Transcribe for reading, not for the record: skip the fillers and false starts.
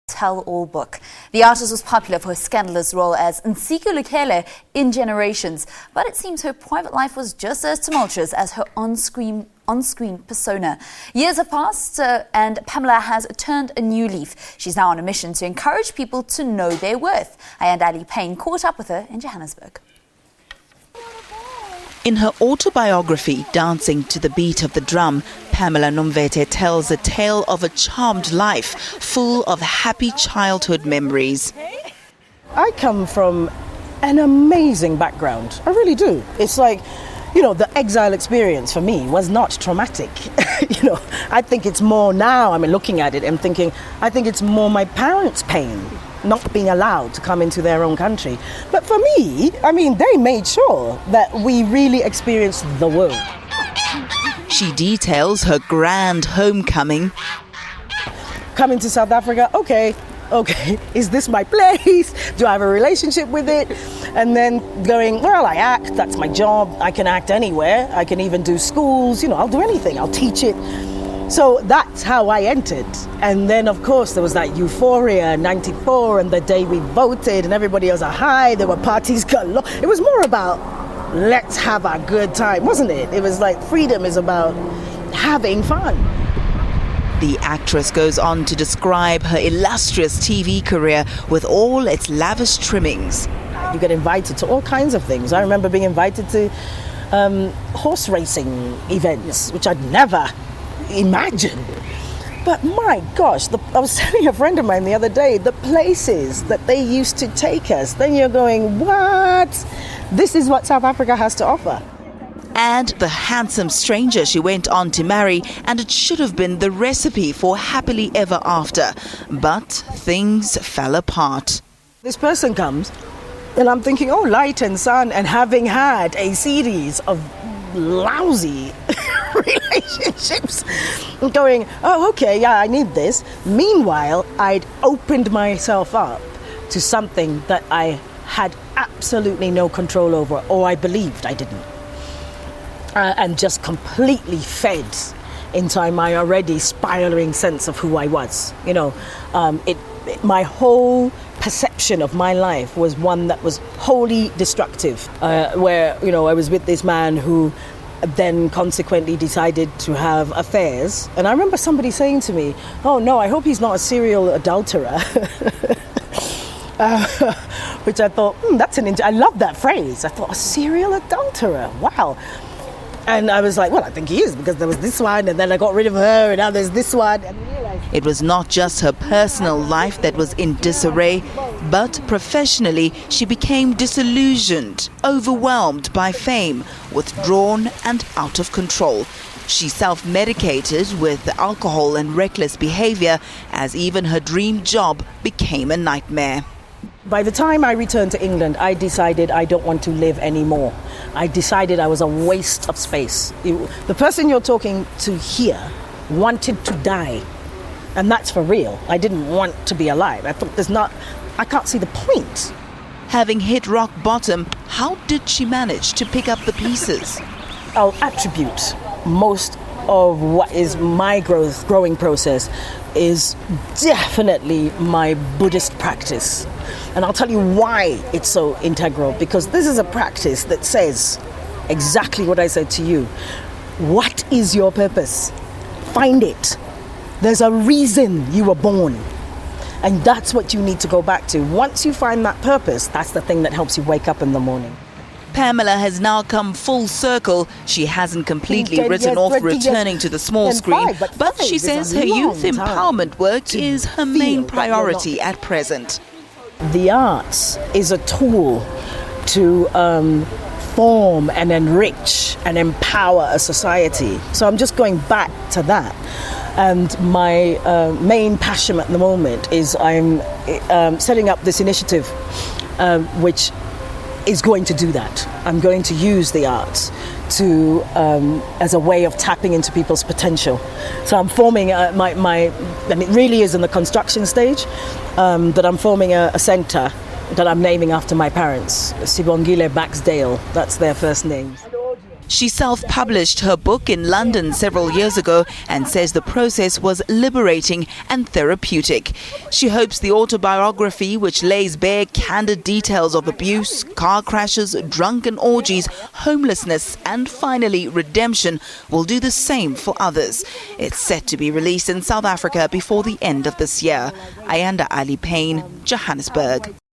tell-all book. The artist was popular for her scandalous role as Ntsiki Lukhele in Generations, but it seems her private life was just as tumultuous as her on-screen persona. Years have passed and Pamela has turned a new leaf. She's now on a mission to encourage people to know their worth. Ayanda-Allie Paine caught up with her in Johannesburg. In her autobiography, Dancing to the Beat of the Drum, Pamela Nomvete tells a tale of a charmed life, full of happy childhood memories. I come from an amazing background. I really do. It's like, the exile experience for me was not traumatic. I think it's more now, looking at it and thinking, I think it's more my parents' pain, not being allowed to come into their own country. But for me, they made sure that we really experienced the world. She details her grand homecoming. Coming to South Africa, okay, is this my place? Do I have a relationship with it? And then going, well, I act, that's my job. I can act anywhere. I can even do schools, I'll do anything. I'll teach it. So that's how I entered. And then, of course, there was that euphoria, 94, and the day we voted, and everybody was a high. There were parties galore. It was more about, let's have a good time, wasn't it? It was like freedom is about having fun. The actress goes on to describe her illustrious TV career with all its lavish trimmings. You get invited to all kinds of things. I remember being invited to horse racing events, which I'd never imagined. But my gosh, I was telling a friend of mine the other day, the places that they used to take us, then you're going, what? This is what South Africa has to offer. And the handsome stranger she went on to marry, and it should have been the recipe for happily ever after. But things fell apart. This person comes, and I'm thinking, oh, light and sun, and having had a series of lousy relationships, going, oh, okay, yeah, I need this. Meanwhile, I'd opened myself up to something that I had absolutely no control over, or I believed I didn't. And just completely fed into my already spiraling sense of who I was. My whole perception of my life was one that was wholly destructive, where, I was with this man who then consequently decided to have affairs. And I remember somebody saying to me, oh no, I hope he's not a serial adulterer. Which I thought, I love that phrase. I thought, a serial adulterer, wow. And I was like, well, I think he is, because there was this one, and then I got rid of her, and now there's this one. It was not just her personal life that was in disarray, but professionally she became disillusioned, overwhelmed by fame, withdrawn and out of control. She self-medicated with alcohol and reckless behavior, as even her dream job became a nightmare. By the time I returned to England, I decided I don't want to live anymore. I decided I was a waste of space. The person you're talking to here wanted to die. And that's for real. I didn't want to be alive. I thought I can't see the point. Having hit rock bottom, how did she manage to pick up the pieces? I'll attribute most of what is my growing process is definitely my Buddhist practice. And I'll tell you why it's so integral, because this is a practice that says exactly what I said to you. What is your purpose? Find it. There's a reason you were born. And that's what you need to go back to. Once you find that purpose, that's the thing that helps you wake up in the morning. Pamela has now come full circle. She hasn't completely written off returning to the small screen, but she says her youth empowerment work is her main priority at present. The arts is a tool to form and enrich and empower a society. So I'm just going back to that. And my main passion at the moment is I'm setting up this initiative which is going to do that. I'm going to use the arts to as a way of tapping into people's potential. So I'm forming and it really is in the construction stage, that I'm forming a centre that I'm naming after my parents, Sibongile Baxdale. That's their first name. She self-published her book in London several years ago and says the process was liberating and therapeutic. She hopes the autobiography, which lays bare candid details of abuse, car crashes, drunken orgies, homelessness and finally redemption, will do the same for others. It's set to be released in South Africa before the end of this year. Ayanda-Allie Paine, Johannesburg.